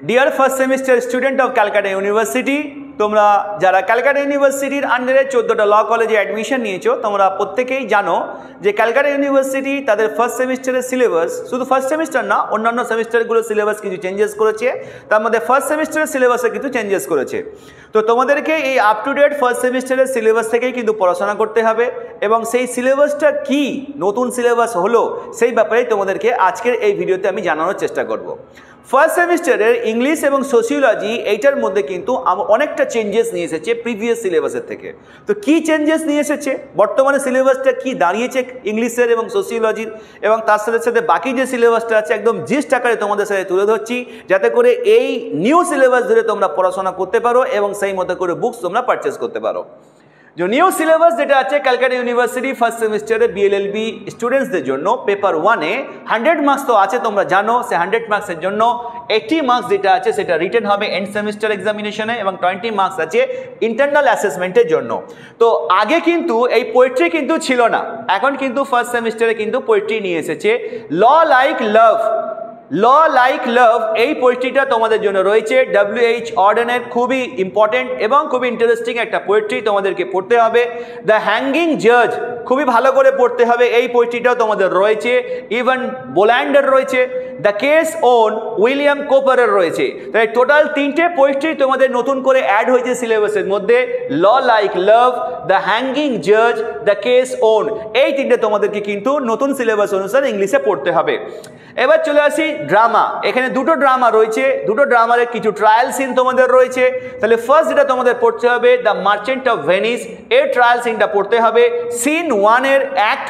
Deer first semester student of Calcutta University, তোমরা যারা ক্যালকাটা ইউনিভার্সিটির আন্ডারে 14টা ল কলেজে অ্যাডমিশন নিয়েছো তোমরা প্রত্যেকেই জানো যে ক্যালকাটা ইউনিভার্সিটি তাদের ফার্স্ট সেমিস্টারের সিলেবাস, শুধু ফার্স্ট সেমিস্টার না অন্যান্য সেমিস্টারগুলোর সিলেবাস কিছু চেঞ্জেস করেছে, তার মধ্যে ফার্স্ট সেমিস্টারের সিলেবাসে কিছু চেঞ্জেস করেছে। তো তোমাদেরকে এই আপ টু ডেট ফার্স্ট সেমিস্টারের সিলেবাস থেকেই কিন্তু পড়াশোনা করতে হবে এবং সেই সিলেবাসটা কি নতুন সিলেবাস হলো সেই ব্যাপারে তোমাদেরকে আজকের এই ভিডিওতে আমি জানানোর চেষ্টা করব। ফার্স্ট সেমিস্টারের ইংলিশ এবং সোশিওলজি এইটার মধ্যে কিন্তু অনেকটা চেঞ্জেস নিয়ে এসেছে প্রিভিয়াস সিলেবাসের থেকে। তো কি চেঞ্জেস নিয়ে এসেছে, বর্তমানে সিলেবাসটা কি দাঁড়িয়েছে ইংলিশের এবং সোশিওলজির, এবং তার সাথে সাথে বাকি যে সিলেবাসটা আছে একদম জিস্ট আকারে তোমাদের সাথে তুলে ধরছি, যাতে করে এই নিউ সিলেবাস ধরে তোমরা পড়াশোনা করতে পারো এবং সেই মতো করে বুকস তোমরা পারচেস করতে পারো। যে নিউ সিলেবাস যেটা আছে ক্যালকাটা ইউনিভার্সিটি ফার্স্ট সেমিস্টারে বিএলএলবি স্টুডেন্টসদের জন্য পেপার 1-এ 100 মার্কস তো আছে, তোমরা জানো। সে 100 মার্কসের জন্য 80 মার্কস যেটা আছে সেটা রিটেন হবে এন্ড সেমিস্টার এক্সামিনেশনে এবং 20 মার্কস আছে ইন্টারনাল অ্যাসেসমেন্টের জন্য। তো আগে কিন্তু এই পোয়েট্রি কিন্তু ছিল না, এখন কিন্তু ফার্স্ট সেমিস্টারে কিন্তু পোয়েট্রি নিয়ে এসেছে। ল লাইক লাভ, ল লাইক লাভ এই পোয়েট্রিটা তোমাদের জন্য রয়েছে। WH অর্ডেনের খুবই ইম্পর্টেন্ট এবং খুবই ইন্টারেস্টিং একটা পোয়েট্রি তোমাদেরকে পড়তে হবে। দ্য হ্যাঙ্গিং জাজ খুবই ভালো করে পড়তে হবে, এই পোয়েট্রিটাও তোমাদের রয়েছে। ইভেন বোল্যান্ডের রয়েছে, দ্য কেস ওন উইলিয়াম কোপারের রয়েছে। তাই টোটাল 3টে পোয়েট্রি তোমাদের নতুন করে অ্যাড হয়েছে সিলেবাসের মধ্যে। ল লাইক লাভ, দ্য হ্যাঙ্গিং জাজ, দ্য কেস ওন, এই 3টে তোমাদেরকে কিন্তু নতুন সিলেবাস অনুসারে ইংলিশে পড়তে হবে। এবার চলে আসি ড্রামা। এখানে দুটো ড্রামা রয়েছে, দুটো ড্রামার কিছু ট্রায়াল সিন তোমাদের রয়েছে। তাহলে ফার্স্ট যেটা তোমাদের পড়তে হবে দ্য মার্চেন্ট অফ ভেনিস, এর ট্রায়াল সিনটা পড়তে হবে। সিন 1-এর অ্যাক্ট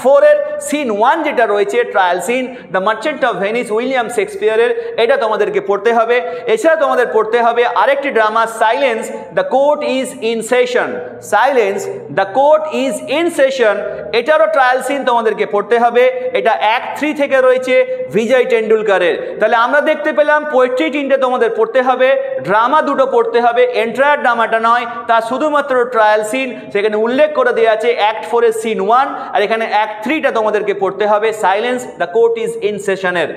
4-এর সিন 1 যেটা রয়েছে trial scene the merchant of Venice William শেক্সপিয়ারের, এটা তোমাদেরকে পড়তে হবে। এছাড়া তোমাদের পড়তে হবে আরেকটি drama silence the court is in session, silence the court is in session, এটারও ট্রায়াল সিন তোমাদেরকে পড়তে হবে। এটা অ্যাক্ট 3 থেকে রয়েছে বিজয় টেন্ডুলকারের। তাহলে আমরা দেখতে পেলাম পোয়েট্রি 3টে তোমাদের পড়তে হবে, ড্রামা 2টো পড়তে হবে, এন্টায়ার ড্রামাটা নয়, তার শুধুমাত্র ট্রায়াল সিন সেখানে উল্লেখ করে দেওয়া আছে অ্যাক্ট 4-এর সিন 1, আর এখানে অ্যাক্ট 3টা তোমাদেরকে পড়তে হবে silence the court is in সেশনের।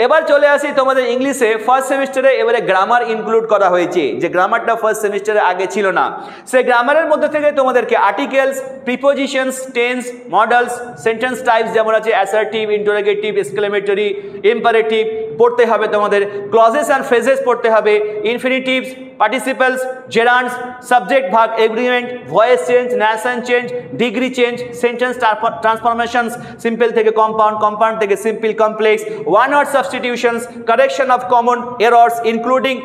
এবার চলে আসি তোমাদের ইংলিশে ফার্স্ট সেমিস্টারে এবারে গ্রামার ইনক্লুড করা হয়েছে, যে গ্রামারটা ফার্স্ট সেমিস্টারে আগে ছিল না। সেই গ্রামারের মধ্যে থেকে তোমাদেরকে articles, prepositions, tense, modals, sentence types যেমন আছে অ্যাসার্টিভ, ইন্টারোগেটিভ, এক্সক্লেমেটরি, ইম্পারেটিভ পড়তে হবে তোমাদের। ক্লজেস অ্যান্ড ফ্রেজেস পড়তে হবে, infinitives, participles, gerunds, subject verb agreement, voice change, narration change, degree change, sentence transformations, simple থেকে কম্পাউন্ড, কম্পাউন্ড থেকে simple complex, one word substitutions, correction of common errors including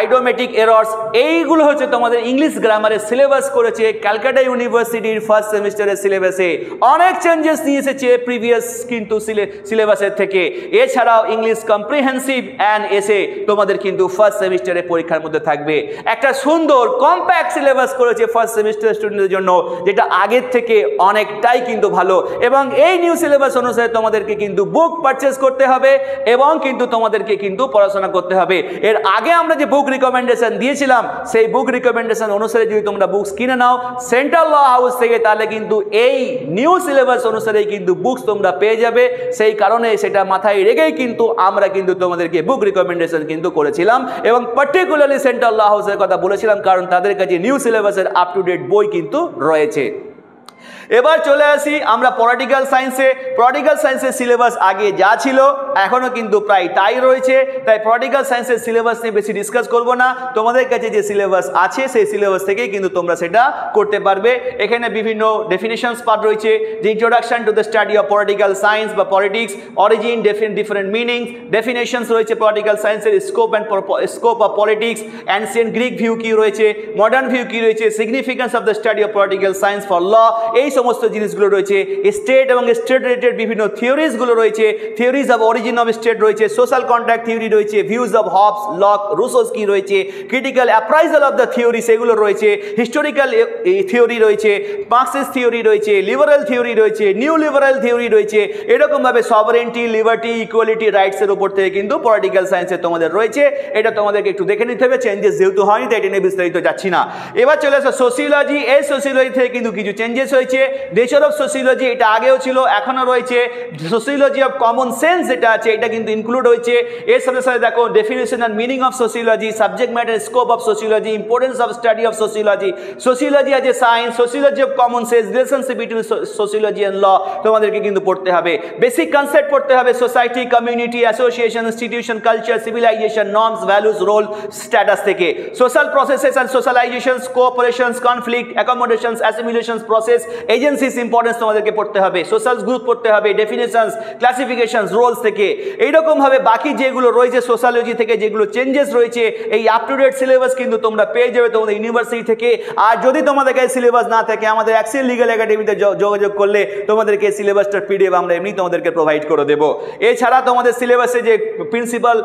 idiomatic errors, এইগুলো হচ্ছে তোমাদের English গ্রামারের syllabus করেছে ক্যালকাটা ইউনিভার্সিটির first সেমিস্টারের সিলেবাসে। অনেক চেঞ্জেস নিয়ে এসেছে প্রিভিয়াস কিন্তু সিলেবাসের থেকে। এছাড়াও ইংলিশ কম্প্রিহেন্সিভ অ্যান্ড এসে তোমাদের কিন্তু ফার্স্ট সেমিস্টারের পরীক্ষার মধ্যে থাকবে। একটা সুন্দর কম্প্যাক্ট সিলেবাস করেছে ফার্স্ট সেমিস্টার স্টুডেন্টদের জন্য, যেটা আগের থেকে অনেকটাই কিন্তু ভালো। এবং এই নিউ সিলেবাস অনুসারে তোমাদেরকে কিন্তু বুক পারচেস করতে হবে এবং কিন্তু তোমাদেরকে কিন্তু পড়াশোনা করতে হবে। এর আগে আমরা যে বুক রিকমেন্ডেশন দিয়েছিলাম সেই বুক রিকমেন্ডেশন অনুসারে যদি তোমরা বুকস কিনে নাও সেন্ট্রাল ল হাউস থেকে, তাহলে কিন্তু এই নিউ সিলেবাস অনুসারে কিন্তু বুকস তোমরা পেয়ে যাবে। সেই কারণে সেটা মাথায় রেখেই কিন্তু আমরা কিন্তু তোমাদেরকে বুক রিকমেন্ডেশন কিন্তু করেছিলাম এবং পার্টিকুলারলি সেন্ট্রাল ল হাউসের কথা বলেছিলাম, কারণ তাদের কাছে নিউ সিলেবাসের আপ টু ডেট বই কিন্তু রয়েছে। এবার চলে আসি আমরা পলিটিক্যাল সায়েন্সে। পলিটিক্যাল সায়েন্সের সিলেবাস আগে যা ছিল এখনও কিন্তু প্রায় তাই রয়েছে, তাই পলিটিক্যাল সায়েন্সের সিলেবাস নিয়ে বেশি ডিসকাস করব না। তোমাদের কাছে যে সিলেবাস আছে সেই সিলেবাস থেকেই কিন্তু তোমরা সেটা করতে পারবে। এখানে বিভিন্ন ডেফিনেশনস পার্ট রয়েছে, যে introduction to the study of political science বা politics, origin, different meanings, definitions রয়েছে পলিটিক্যাল সায়েন্সের, scope of politics, ancient Greek view কি রয়েছে, মডার্ন ভিউ কি রয়েছে, significance of the study of political science for law, এই সমস্ত জিনিসগুলো রয়েছে। স্টেট এবং স্টেট রিলেটেড বিভিন্ন থিওরিজগুলো রয়েছে, theories of origin of state রয়েছে, সোশ্যাল কন্ট্রাক্ট থিওরি রয়েছে, ভিউজ অফ হবস, লক, রুসোস্কি রয়েছে, critical appraisal of the theory সেগুলো রয়েছে, হিস্টোরিক্যাল থিওরি রয়েছে, মার্কসিস্ট থিওরি রয়েছে, লিবারাল থিওরি রয়েছে, নিউ লিবারাল থিওরি রয়েছে। এরকমভাবে সভারেন্টি, লিবার্টি, ইকুয়ালিটি, রাইটসের উপর থেকে কিন্তু পলিটিক্যাল সায়েন্সে তোমাদের রয়েছে। এটা তোমাদেরকে একটু দেখে নিতে হবে, চেঞ্জেস যেহেতু হয়নি তাই এটা নিয়ে বিস্তারিত যাচ্ছি না। এবার চলে আসো সোসিওলজি। এই সোসিওলজি থেকে কিন্তু কিছু চেঞ্জেস হয়েছে। নেচার অফ সোসিওলজি এটা আগেও ছিল, এখনও রয়েছে। সোসিওলজি অফ কমন সেন্স যেটা আছে এটা কিন্তু ইনক্লুড হয়েছে। এর সাথে সাথে দেখো definition and meaning of sociology, subject matter, scope of sociology, importance of study of sociology, sociology as a science, sociology of common sense, relationship between sociology and law তোমাদেরকে কিন্তু পড়তে হবে। বেসিক কনসেপ্ট পড়তে হবে society, community, association, institution, culture, civilisation, norms, values, role, status থেকে social processes and socialisations, cooperations, conflict, accommodations, assimilations process, agencies importance তোমাদেরকে পড়তে হবে, সোশ্যাল গ্রুপ পড়তে হবে, ডেফিনেশনস, ক্লাসিফিকেশনস, রোলস থেকে। এইরকমভাবে বাকি যেগুলো রয়েছে সোশ্যালজি থেকে যেগুলো চেঞ্জেস রয়েছে এই আপ টু ডেট সিলেবাস কিন্তু তোমরা পেয়ে যাবে তোমাদের ইউনিভার্সিটি থেকে। আর যদি তোমাদের কাছে সিলেবাস না থাকে আমাদের অ্যাক্সিয়াল লিগ্যাল একাডেমিতে যোগাযোগ করলে তোমাদেরকে সিলেবাসটার পিডিএফ আমরা এমনি তোমাদেরকে প্রোভাইড করে দেবো। এছাড়া তোমাদের সিলেবাসে যে principal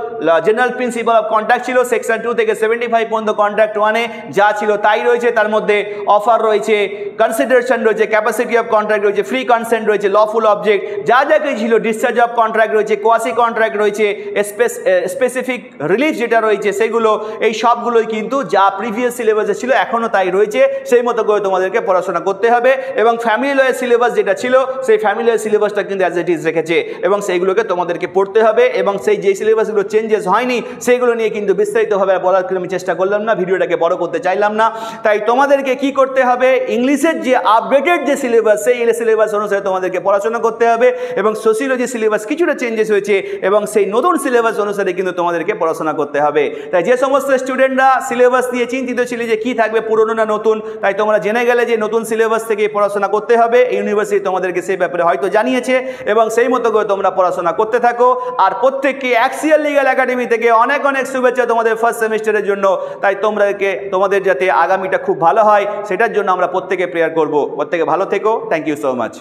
general principal of contract ছিল সেকশন 2 থেকে 75 পর্যন্ত কন্ট্রাক্ট 1-এ যা ছিল তাই রয়েছে। তার মধ্যে অফার রয়েছে, কনসিডারেশন রয়েছে, ক্যাপাসিটি অফ কন্ট্রাক্ট রয়েছে, ফ্রি কনসেন্ট রয়েছে, লফুল অবজেক্ট যা যা কিছু ছিল, ডিসচার্জ অফ কন্ট্রাক্ট রয়েছে, কোয়াসি কন্ট্রাক্ট রয়েছে, স্পেসিফিক রিলিজ যেটা রয়েছে সেগুলো, এই সবগুলোই কিন্তু যা প্রিভিয়াস সিলেবাসে ছিল এখনও তাই রয়েছে। সেই মতো করে তোমাদেরকে পড়াশোনা করতে হবে এবং ফ্যামিলি লয়ের সিলেবাস যেটা ছিল সেই ফ্যামিলি লয়ের সিলেবাসটা কিন্তু অ্যাজ ইট ইজ রেখেছে এবং সেইগুলোকে তোমাদেরকে পড়তে হবে এবং সেই যে সিলেবাসগুলো চেঞ্জেস হয়নি সেইগুলো নিয়ে কিন্তু বিস্তারিতভাবে বলার আমি চেষ্টা করলাম না, ভিডিওটাকে বড় করতে চাইলাম না। তাই তোমাদেরকে কি করতে হবে, ইংলিশের যে আপডেটেড যে সিলেবাস সেই সিলেবাস অনুসারে তোমাদেরকে পড়াশোনা করতে হবে এবং সোশিওলজি সিলেবাস কিছুটা চেঞ্জেস হয়েছে এবং সেই নতুন সিলেবাস অনুসারে কিন্তু তোমাদেরকে পড়াশোনা করতে হবে। তাই যে সমস্ত স্টুডেন্টরা সিলেবাস নিয়ে চিন্তিত ছিল যে কি থাকবে পুরনো না নতুন, তাই তোমরা জেনে গেলে যে নতুন সিলেবাস থেকে পড়াশোনা করতে হবে। ইউনিভার্সিটি তোমাদেরকে সেই ব্যাপারে হয়তো জানিয়েছে এবং সেই মতো করে তোমরা পড়াশোনা করতে থাকো। আর প্রত্যেককে অ্যাক্সিয়াল লিগ্যাল একাডেমি থেকে অনেক অনেক শুভেচ্ছা তোমাদের ফার্স্ট সেমিস্টারের জন্য। তাই তোমাদের যাতে আগামীটা খুব ভালো হয় সেটার জন্য আমরা প্রত্যেকে প্রেয়ার করব। প্রত্যেকে ভালো থেকো। Thank you so much.